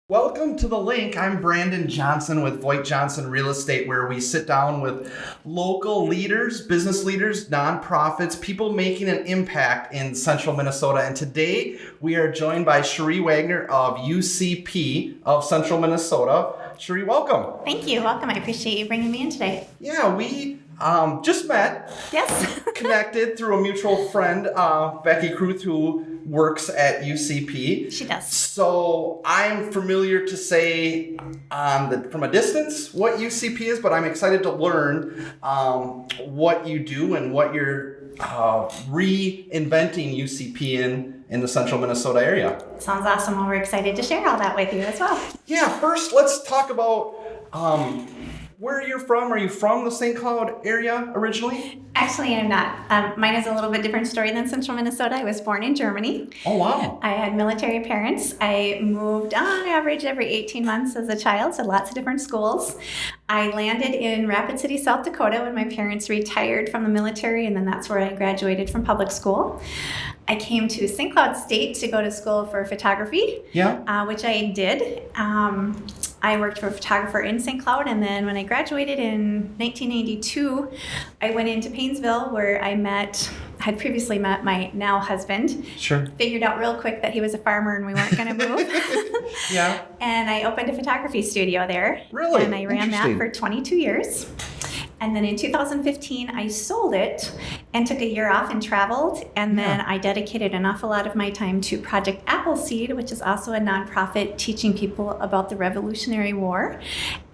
Welcome to The Link. I'm Brandon Johnson with VoigtJohnson Real Estate, where we sit down with local leaders, business leaders, nonprofits, people making an impact in central Minnesota. And today we are joined by Sheri Wegner of UCP of Central Minnesota. Sheri, welcome. Thank you. Welcome. I appreciate you bringing me in today. Yeah, we just met. Yes. Connected through a mutual friend, Becky Kruth, who works at UCP. She does. So I'm familiar to say from a distance what UCP is, but I'm excited to learn what you do and what you're reinventing UCP in the central Minnesota area. Sounds awesome. Well, we're excited to share all that with you as well. Yeah, first let's talk about where you're from. Are you from the St. Cloud area originally? Actually, I'm not. Mine is a little bit different story than central Minnesota. I was born in Germany. Oh, wow. I had military parents. I moved on average every 18 months as a child, so lots of different schools. I landed in Rapid City, South Dakota when my parents retired from the military, and then that's where I graduated from public school. I came to St. Cloud State to go to school for photography, which I did. I worked for a photographer in St. Cloud, and then when I graduated in 1992, I went into Painesville where I had previously met my now husband. Sure. Figured out real quick that he was a farmer and we weren't going to move. Yeah. And I opened a photography studio there. Really? And I ran that for 22 years. And then in 2015, I sold it and took a year off and traveled. And then I dedicated an awful lot of my time to Project Appleseed, which is also a nonprofit teaching people about the Revolutionary War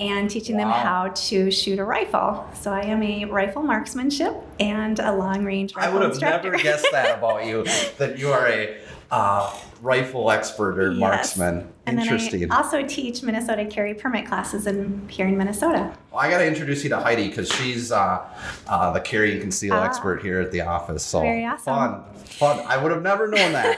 and teaching them how to shoot a rifle. So I am a rifle marksmanship and a long-range rifle instructor. I would have never guessed that about you, that you are a rifle expert or marksman. And Interesting. then I also teach Minnesota carry permit classes here in Minnesota. Well, I got to introduce you to Heidi because she's the carry and conceal expert here at the office. So very awesome. Fun. I would have never known that.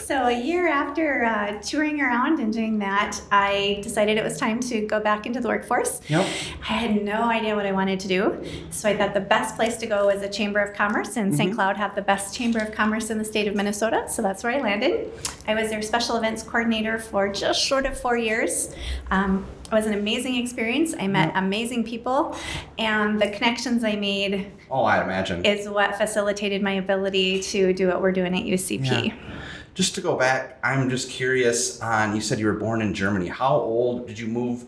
So a year after touring around and doing that, I decided it was time to go back into the workforce. Yep. I had no idea what I wanted to do. So I thought the best place to go was a Chamber of Commerce, and St. Cloud had the best Chamber of Commerce in the state of Minnesota. So that's where I landed. I was their special events coordinator for just short of 4 years. It was an amazing experience. I met amazing people, and the connections I made I imagine is what facilitated my ability to do what we're doing at UCP. Yeah. Just to go back, I'm just curious on, you said you were born in Germany. How old did you move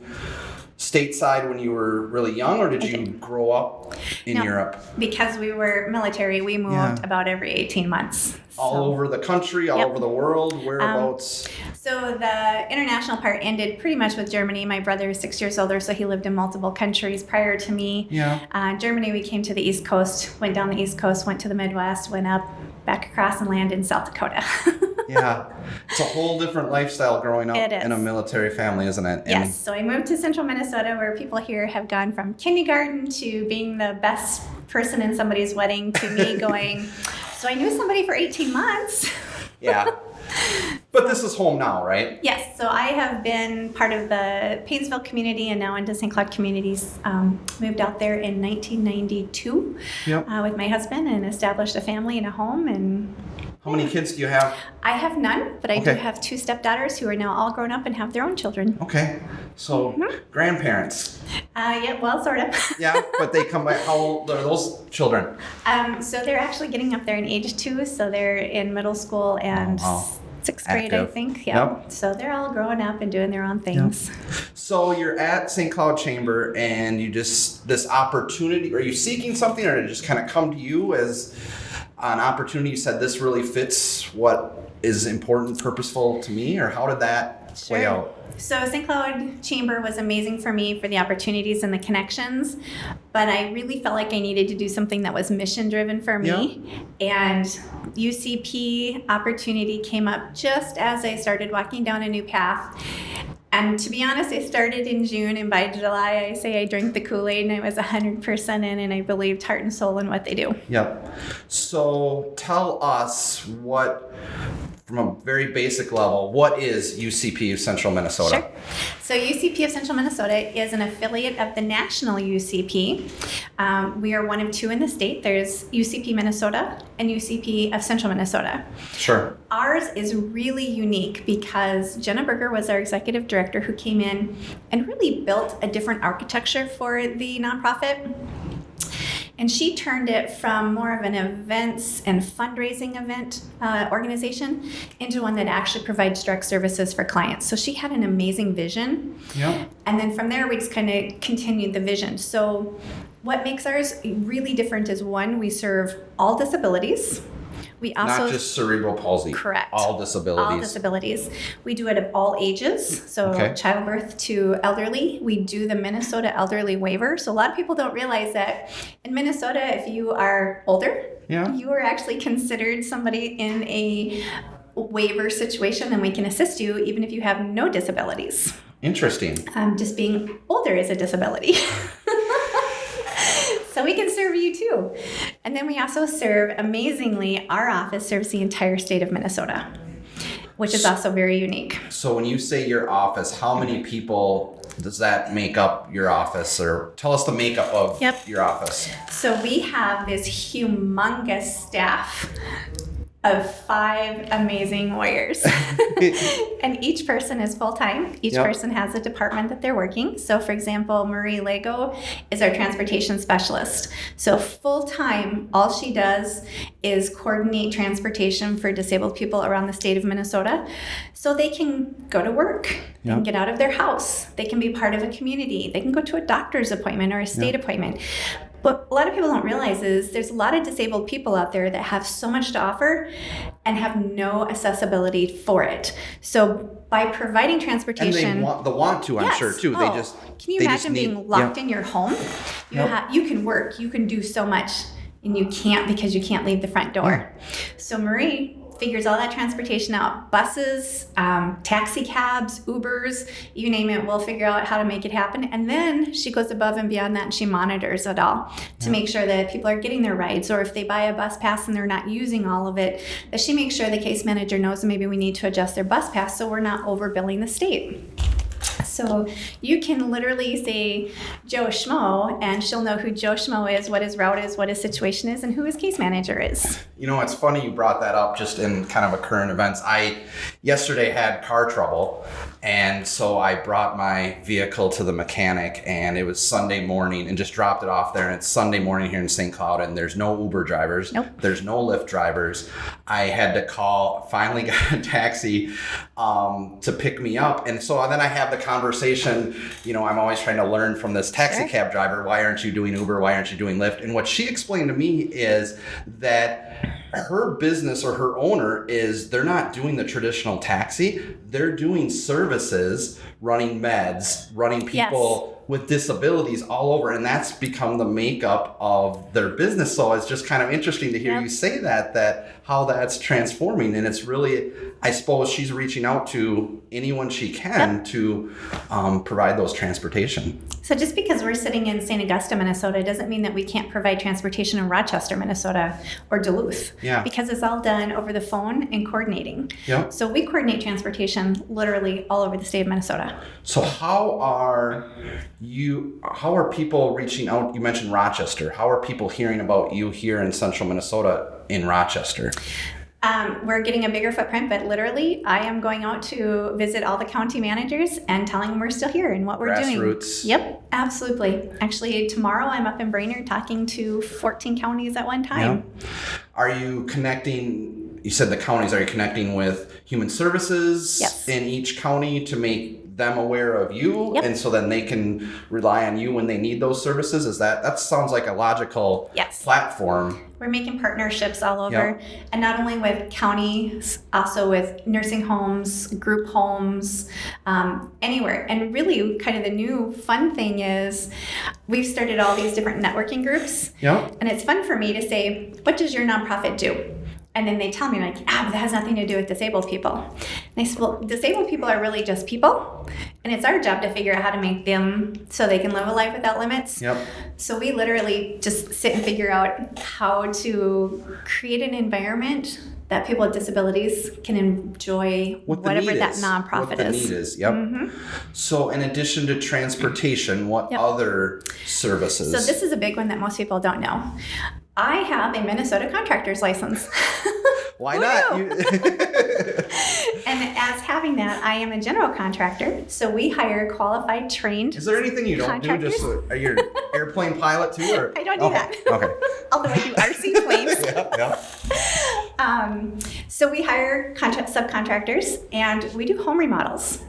stateside when you were really young, or did you grow up in Europe? Because we were military, we moved about every 18 months. All over the country, all over the world, whereabouts? So the international part ended pretty much with Germany. My brother is 6 years older, so he lived in multiple countries prior to me. Yeah. Germany, we came to the East Coast, went down the East Coast, went to the Midwest, went up, back across, and landed in South Dakota. Yeah. It's a whole different lifestyle growing up in a military family, isn't it? Yes. So I moved to central Minnesota, where people here have gone from kindergarten to being the best person in somebody's wedding to me going, so I knew somebody for 18 months. Yeah. But this is home now, right? Yes. So I have been part of the Painesville community and now into St. Cloud communities. Moved out there in 1992 with my husband and established a family and a home. And how many kids do you have? I have none, but I do have 2 stepdaughters who are now all grown up and have their own children. Okay. So grandparents. Yeah, well, sort of. Yeah, but they come by. How old are those children? So they're actually getting up there in age 2, so they're in middle school and 6th grade, I think. Yeah. Yep. So they're all growing up and doing their own things. Yep. So you're at St. Cloud Chamber, and you just, this opportunity, are you seeking something, or did it just kind of come to you as an opportunity? You said this really fits what is important, purposeful to me, or how did that play out? So St. Cloud Chamber was amazing for me for the opportunities and the connections, but I really felt like I needed to do something that was mission driven for me. And UCP opportunity came up just as I started walking down a new path. And to be honest, I started in June, and by July, I say I drank the Kool-Aid, and I was 100% in, and I believed heart and soul in what they do. Yep. So tell us what from a very basic level, what is UCP of Central Minnesota? Sure. So UCP of Central Minnesota is an affiliate of the national UCP. We are one of two in the state. There's UCP Minnesota and UCP of Central Minnesota. Sure. Ours is really unique because Jenna Berger was our executive director who came in and really built a different architecture for the nonprofit. And she turned it from more of an events and fundraising event organization into one that actually provides direct services for clients. So she had an amazing vision. Yeah. And then from there, we just kind of continued the vision. So what makes ours really different is, one, we serve all disabilities. We also, not just cerebral palsy. Correct. All disabilities. All disabilities. We do it at all ages, so childbirth to elderly. We do the Minnesota elderly waiver. So a lot of people don't realize that in Minnesota, if you are older, you are actually considered somebody in a waiver situation, and we can assist you even if you have no disabilities. Interesting. Just being older is a disability. So we can serve you too. And then we also serve, amazingly, our office serves the entire state of Minnesota, which is also very unique. So when you say your office, how many people does that make up your office? Or tell us the makeup of your office. So we have this humongous staff of 5 amazing warriors. And each person is full-time. Each person has a department that they're working. So for example, Marie Lego is our transportation specialist. So full-time, all she does is coordinate transportation for disabled people around the state of Minnesota so they can go to work and get out of their house. They can be part of a community. They can go to a doctor's appointment or a state appointment. What a lot of people don't realize is there's a lot of disabled people out there that have so much to offer and have no accessibility for it. So by providing transportation, and they want to, I'm sure too. Can you imagine being locked in your home? You can work, you can do so much, and you can't because you can't leave the front door. So Marie figures all that transportation out. Buses, taxi cabs, Ubers, you name it, we'll figure out how to make it happen. And then she goes above and beyond that and she monitors it all to make sure that people are getting their rides, or if they buy a bus pass and they're not using all of it, that she makes sure the case manager knows that maybe we need to adjust their bus pass so we're not overbilling the state. So you can literally say Joe Schmo, and she'll know who Joe Schmo is, what his route is, what his situation is, and who his case manager is. You know, it's funny you brought that up just in kind of a current events. I yesterday had car trouble, and so I brought my vehicle to the mechanic, and it was Sunday morning, and just dropped it off there, and it's Sunday morning here in St. Cloud, and there's no Uber drivers. Nope. There's no Lyft drivers. I had to call, finally got a taxi to pick me up, and so then I have the conversation, you know, I'm always trying to learn from this taxi cab driver, why aren't you doing Uber, why aren't you doing Lyft? And what she explained to me is that her business or her owner is they're not doing the traditional taxi, they're doing services, running meds, running people with disabilities all over, and that's become the makeup of their business. So it's just kind of interesting to hear you say that how that's transforming, and it's really, I suppose she's reaching out to anyone she can to provide those transportation. So just because we're sitting in St. Augusta, Minnesota, doesn't mean that we can't provide transportation in Rochester, Minnesota, or Duluth. Yeah. Because it's all done over the phone and coordinating. Yep. So we coordinate transportation literally all over the state of Minnesota. So how are people reaching out? You mentioned Rochester. How are people hearing about you here in Central Minnesota in Rochester? We're getting a bigger footprint, but literally I am going out to visit all the county managers and telling them we're still here and what we're doing. Grassroots. Yep, absolutely. Actually, tomorrow I'm up in Brainerd talking to 14 counties at one time. Yeah. Are you connecting, you said the counties, are you connecting with human services in each county to make them aware of you, and so then they can rely on you when they need those services? That sounds like a logical platform. We're making partnerships all over, and not only with counties, also with nursing homes, group homes, anywhere. And really kind of the new fun thing is we've started all these different networking groups, and it's fun for me to say, what does your nonprofit do? And then they tell me, like, but that has nothing to do with disabled people. And I said, well, disabled people are really just people. And it's our job to figure out how to make them so they can live a life without limits. Yep. So we literally just sit and figure out how to create an environment that people with disabilities can enjoy whatever that nonprofit what the need is. Yep. So in addition to transportation, what other services? So this is a big one that most people don't know. I have a Minnesota contractor's license. Why not? And as having that, I am a general contractor. So we hire qualified, trained. Is there anything you don't do? Just are you an airplane pilot too? Or? I don't do that. Okay. Although I do RC planes. Yeah. So we hire subcontractors, and we do home remodels.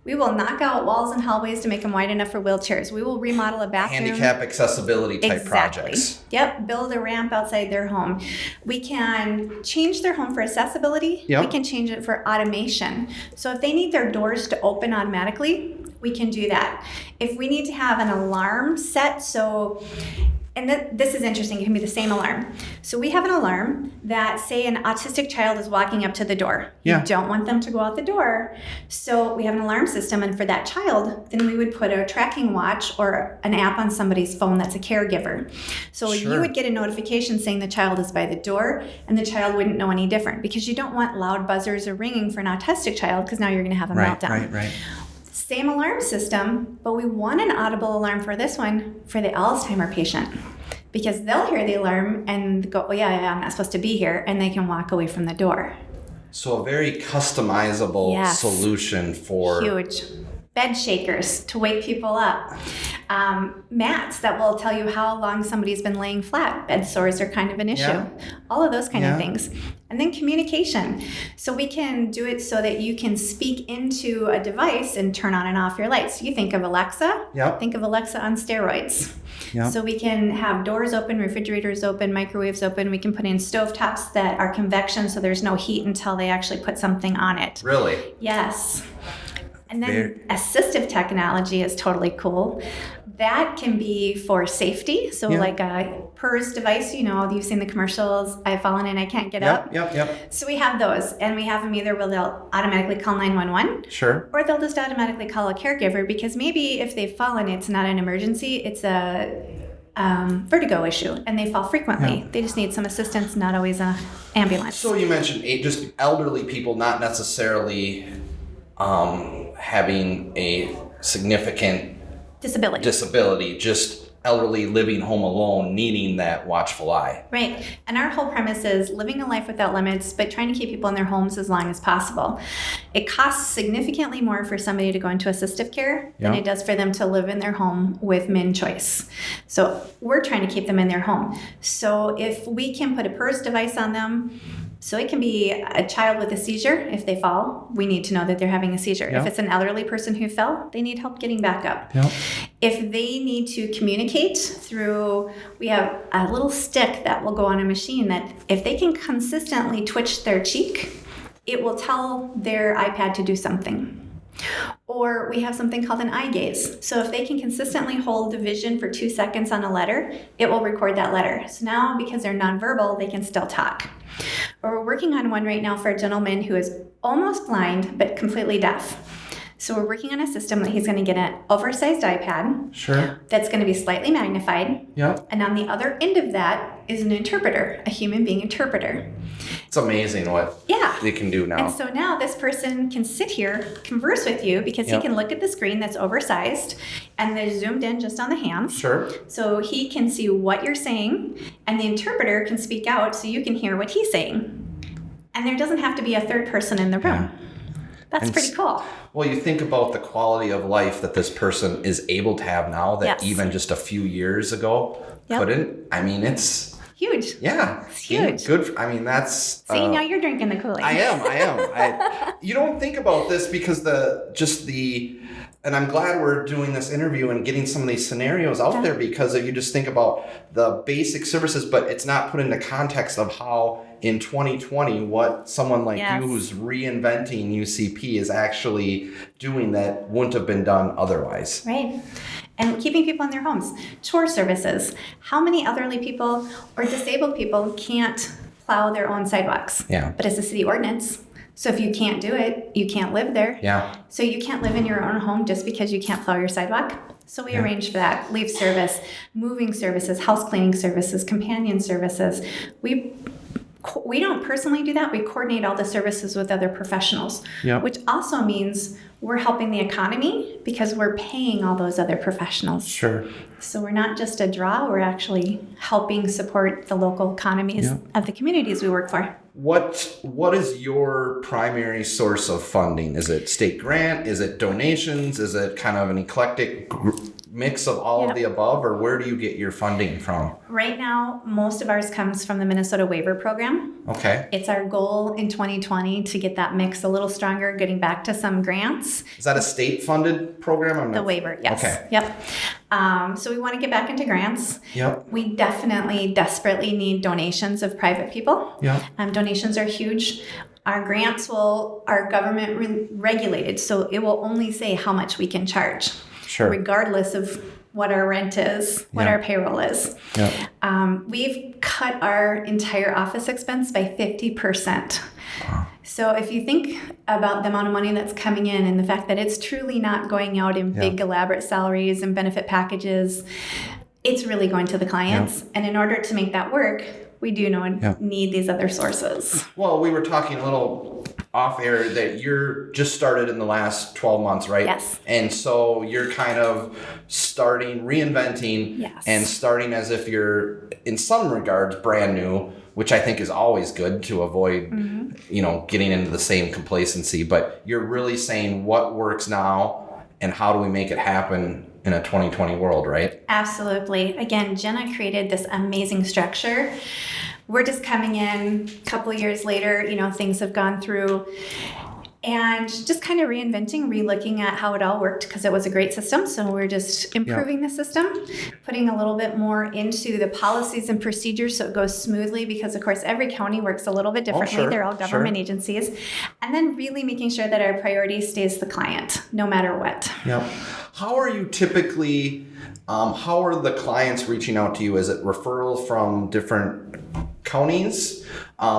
We will knock out walls and hallways to make them wide enough for wheelchairs. We will remodel a bathroom. Handicap accessibility type projects. Yep. Build a ramp outside their home. We can change their home for accessibility. Yep. We can change it for automation. So if they need their doors to open automatically, we can do that. If we need to have an alarm set, and this is interesting, it can be the same alarm. So we have an alarm that, say an autistic child is walking up to the door. Yeah. You don't want them to go out the door. So we have an alarm system, and for that child, then we would put a tracking watch or an app on somebody's phone that's a caregiver. So you would get a notification saying the child is by the door, and the child wouldn't know any different, because you don't want loud buzzers or ringing for an autistic child, because now you're going to have a meltdown. Right. Same alarm system, but we want an audible alarm for this one for the Alzheimer patient, because they'll hear the alarm and go, oh yeah, I'm not supposed to be here, and they can walk away from the door. So a very customizable solution for... Huge. Bed shakers to wake people up. Mats that will tell you how long somebody's been laying flat. Bed sores are kind of an issue. Yeah. All of those kind of things. And then communication. So we can do it so that you can speak into a device and turn on and off your lights. You think of Alexa. Yep. Think of Alexa on steroids. Yep. So we can have doors open, refrigerators open, microwaves open. We can put in stovetops that are convection, so there's no heat until they actually put something on it. Really? Yes. And then assistive technology is totally cool. That can be for safety. So like a PERS device, you've seen the commercials, I've fallen and I can't get up. Yep. So we have those, and we have them either where they'll automatically call 911. Sure. Or they'll just automatically call a caregiver, because maybe if they've fallen, it's not an emergency, it's a vertigo issue, and they fall frequently. They just need some assistance, not always an ambulance. So you mentioned just elderly people, not necessarily having a significant disability, just elderly living home alone, needing that watchful eye. Right. And our whole premise is living a life without limits, but trying to keep people in their homes as long as possible. It costs significantly more for somebody to go into assistive care than it does for them to live in their home with min choice. So we're trying to keep them in their home. So if we can put a PERS device on them, so it can be a child with a seizure. If they fall, we need to know that they're having a seizure. If it's an elderly person who fell, they need help getting back up. If they need to communicate through, we have a little stick that will go on a machine that if they can consistently twitch their cheek, it will tell their iPad to do something. Or we have something called an eye gaze. So if they can consistently hold the vision for 2 seconds on a letter, it will record that letter. So now, because they're nonverbal, they can still talk. Or we're working on one right now for a gentleman who is almost blind but completely deaf. So we're working on a system that he's going to get an oversized iPad. Sure. That's going to be slightly magnified. Yep. And on the other end of that is an interpreter, a human being interpreter. It's amazing what they can do now. And so now this person can sit here, converse with you, because he can look at the screen that's oversized and they're zoomed in just on the hands. Sure. So he can see what you're saying, and the interpreter can speak out so you can hear what he's saying. And there doesn't have to be a third person in the room. That's pretty cool. Well, you think about the quality of life that this person is able to have now that even just a few years ago couldn't. I mean, it's huge. Yeah. It's huge. Good. I mean, that's... See, now you're drinking the Kool-Aid. I am. You don't think about this because and I'm glad we're doing this interview and getting some of these scenarios out there, because if you just think about the basic services, but it's not put into context of how in 2020, what someone like you who's reinventing UCP is actually doing that wouldn't have been done otherwise. Right. And keeping people in their homes. Chore services. How many elderly people or disabled people can't plow their own sidewalks? Yeah. But it's a city ordinance. So if you can't do it, you can't live there. Yeah. So you can't live in your own home just because you can't plow your sidewalk. So we arrange for that. Leaf service, moving services, house cleaning services, companion services. We we don't personally do that. We coordinate all the services with other professionals, which also means we're helping the economy because we're paying all those other professionals. Sure. So we're not just a draw, we're actually helping support the local economies of the communities we work for. What is your primary source of funding? Is it state grant? Is it donations? Is it kind of an eclectic mix of all of the above, or where do you get your funding from? Right now, most of ours comes from the Minnesota Waiver Program. Okay. It's our goal in 2020 to get that mix a little stronger, getting back to some grants. Is that a state-funded program? The waiver, yes. Okay. Yep. So we want to get back into grants. Yep. We definitely, desperately need donations of private people. Yep. Donations are huge. Our grants are government regulated, so it will only say how much we can charge. Sure. Regardless of what our rent is, what our payroll is. Yeah. We've cut our entire office expense by 50%. Wow. So if you think about the amount of money that's coming in and the fact that it's truly not going out in big elaborate salaries and benefit packages, it's really going to the clients. And in order to make that work, we do need these other sources. Well, we were talking a little off air that you're just started in the last 12 months, right? Yes. And so you're kind of reinventing and starting as if you're in some regards brand new, which I think is always good to avoid, getting into the same complacency, but you're really saying what works now and how do we make it happen in a 2020 world, right? Absolutely. Again, Jenna created this amazing structure. We're just coming in a couple of years later, things have gone through, and just kind of reinventing, relooking at how it all worked because it was a great system. So we're just improving the system, putting a little bit more into the policies and procedures so it goes smoothly because, of course, every county works a little bit differently. They're all government agencies. And then really making sure that our priority stays the client, no matter what. Yep. How are you typically, how are the clients reaching out to you? Is it referrals from different counties?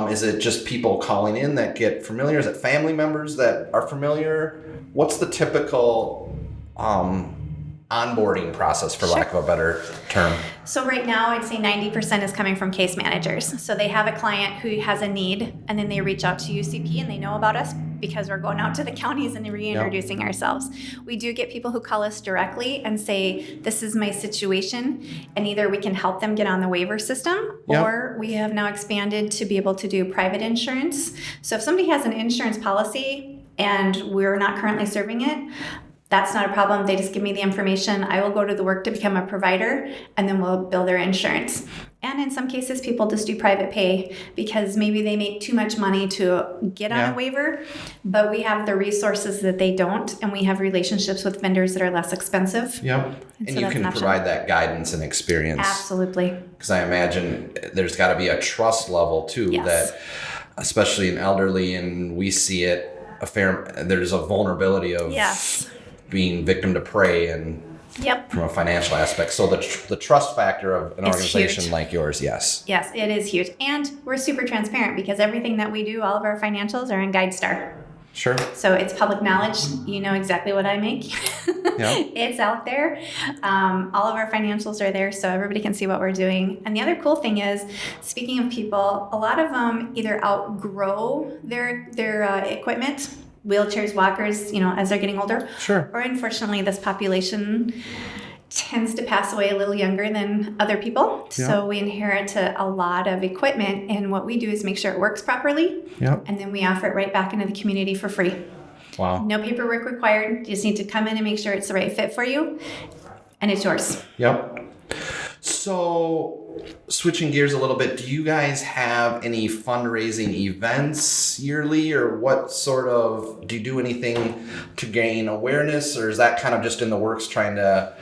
Is it just people calling in that get familiar? Is it family members that are familiar? What's the typical onboarding process, for lack of a better term? So right now, I'd say 90% is coming from case managers. So they have a client who has a need, and then they reach out to UCP, and they know about us because we're going out to the counties and reintroducing ourselves. We do get people who call us directly and say, this is my situation, and either we can help them get on the waiver system, or we have now expanded to be able to do private insurance. So if somebody has an insurance policy and we're not currently serving it, that's not a problem. They just give me the information. I will go to the work to become a provider, and then we'll bill their insurance. And in some cases, people just do private pay because maybe they make too much money to get on a waiver, but we have the resources that they don't, and we have relationships with vendors that are less expensive. Yep. And so you can provide that guidance and experience. Absolutely. Because I imagine there's got to be a trust level too, that especially in elderly, and we see it there's a vulnerability of being victim to prey and from a financial aspect. So the trust factor of an organization like yours, yes, it is huge. And we're super transparent because everything that we do, all of our financials are in GuideStar. Sure. So it's public knowledge. You know exactly what I make. It's out there. All of our financials are there so everybody can see what we're doing. And the other cool thing is, speaking of people, a lot of them either outgrow their equipment, wheelchairs, walkers, as they're getting older. Sure. Or unfortunately, this population tends to pass away a little younger than other people. Yeah. So we inherit a lot of equipment, and what we do is make sure it works properly. Yeah. And then we offer it right back into the community for free. Wow. No paperwork required. You just need to come in and make sure it's the right fit for you, and it's yours. Yep. So, switching gears a little bit, do you guys have any fundraising events yearly, or do you do anything to gain awareness, or is that kind of just in the works trying to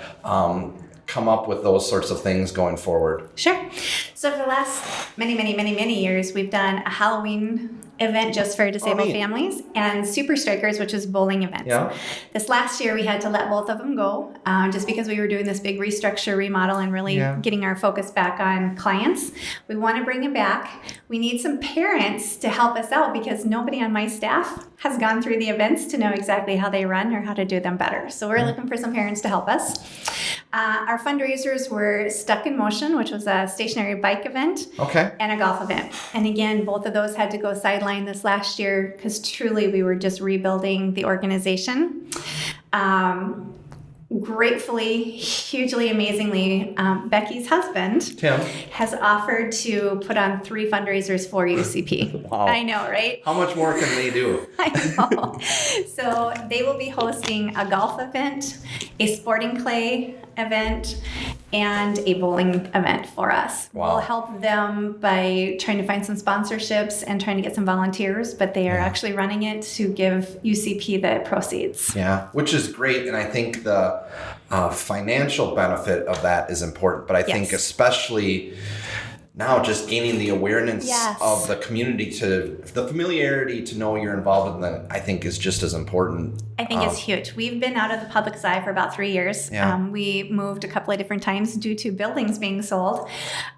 come up with those sorts of things going forward? Sure. So for the last many years, we've done a Halloween event just for disabled families, and Super Strikers, which is bowling events. Yeah. This last year, we had to let both of them go just because we were doing this big restructure, remodel, and really getting our focus back on clients. We want to bring it back. We need some parents to help us out because nobody on my staff has gone through the events to know exactly how they run or how to do them better. So we're looking for some parents to help us. Our fundraisers were Stuck in Motion, which was a stationary bike event, and a golf event. And again, both of those had to go sideline this last year because truly we were just rebuilding the organization. Gratefully, hugely, amazingly, Becky's husband, Tim, has offered to put on 3 fundraisers for UCP. Wow. I know, right? How much more can they do? I know. So they will be hosting a golf event, a sporting clay event, and a bowling event for us. Wow. We'll help them by trying to find some sponsorships and trying to get some volunteers, but they are actually running it to give UCP the proceeds. Yeah, which is great. And I think the financial benefit of that is important. But I think especially now just gaining the awareness of the community, to the familiarity to know you're involved in that, I think is just as important. I think it's huge. We've been out of the public's eye for about 3 years. Yeah. We moved a couple of different times due to buildings being sold.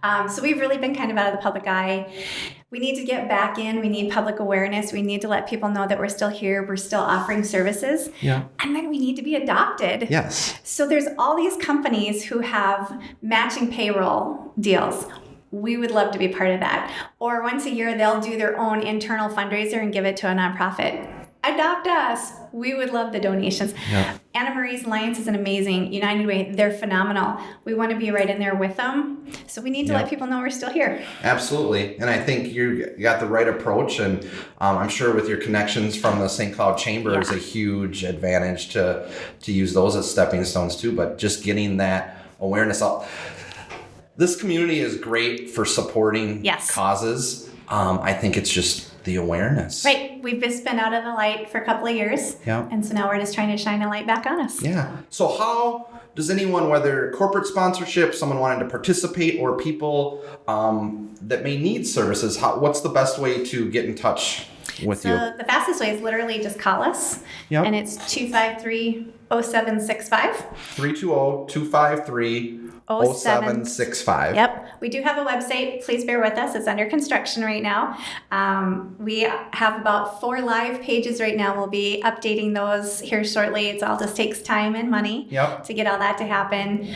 So we've really been kind of out of the public eye. We need to get back in. We need public awareness. We need to let people know that we're still here. We're still offering services. Yeah. And then we need to be adopted. Yes. So there's all these companies who have matching payroll deals. We would love to be part of that. Or once a year, they'll do their own internal fundraiser and give it to a nonprofit. Adopt us. We would love the donations. Yeah. Anna Marie's Alliance is an amazing. United Way, they're phenomenal. We want to be right in there with them. So we need to let people know we're still here. Absolutely. And I think you got the right approach. And I'm sure with your connections from the St. Cloud Chamber is a huge advantage to use those as stepping stones too. But just getting that awareness up. This community is great for supporting causes. I think it's just the awareness. Right. We've just been out of the light for a couple of years. Yeah. And so now we're just trying to shine a light back on us. Yeah. So how does anyone, whether corporate sponsorship, someone wanting to participate, or people that may need services, what's the best way to get in touch with you? So the fastest way is literally just call us. Yep. And it's 253-0765. 320-253-0765. Yep. We do have a website. Please bear with us. It's under construction right now. We have about 4 live pages right now. We'll be updating those here shortly. It all just takes time and money to get all that to happen.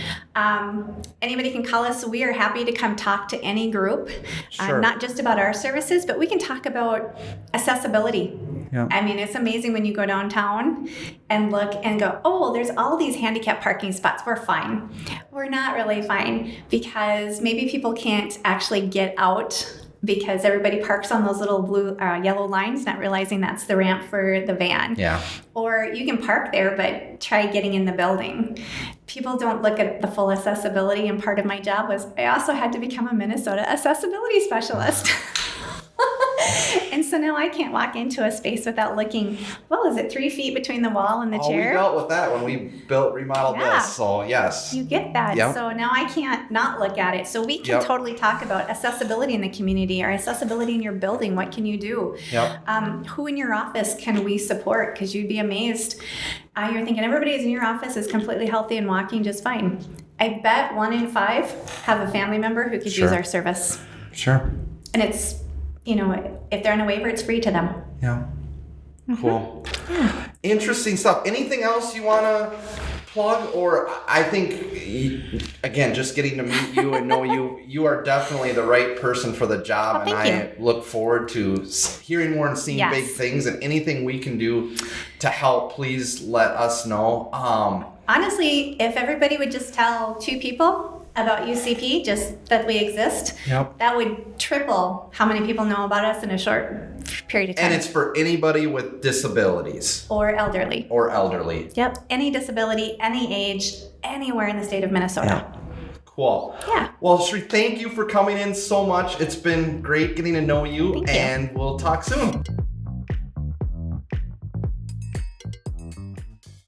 Anybody can call us. We are happy to come talk to any group, not just about our services, but we can talk about accessibility. Yeah. I mean, it's amazing when you go downtown and look and go, oh, there's all these handicap parking spots. We're fine. We're not really fine because maybe people can't actually get out because everybody parks on those little blue, yellow lines, not realizing that's the ramp for the van. Yeah. Or you can park there, but try getting in the building. People don't look at the full accessibility, and part of my job was I also had to become a Minnesota accessibility specialist. And so now I can't walk into a space without looking, well, is it 3 feet between the wall and the chair? We dealt with that when we remodeled this, so yes. You get that. Yep. So now I can't not look at it. So we can totally talk about accessibility in the community or accessibility in your building. What can you do? Yep. Who in your office can we support? Because you'd be amazed. You're thinking everybody in your office is completely healthy and walking just fine. I bet 1 in 5 have a family member who could use our service. Sure. And it's, you know, if they're on a waiver, it's free to them. Yeah. Cool. Yeah. Interesting stuff. Anything else you want to plug? Or I think, again, just getting to meet you and know you, you are definitely the right person for the job. Well, and I look forward to hearing more and seeing big things, and anything we can do to help, please let us know. Honestly, if everybody would just tell 2 people about UCP, just that we exist, that would triple how many people know about us in a short period of time. And it's for anybody with disabilities. Or elderly. Yep. Any disability, any age, anywhere in the state of Minnesota. Yeah. Cool. Yeah. Well, Sheri, thank you for coming in so much. It's been great getting to know you, and we'll talk soon.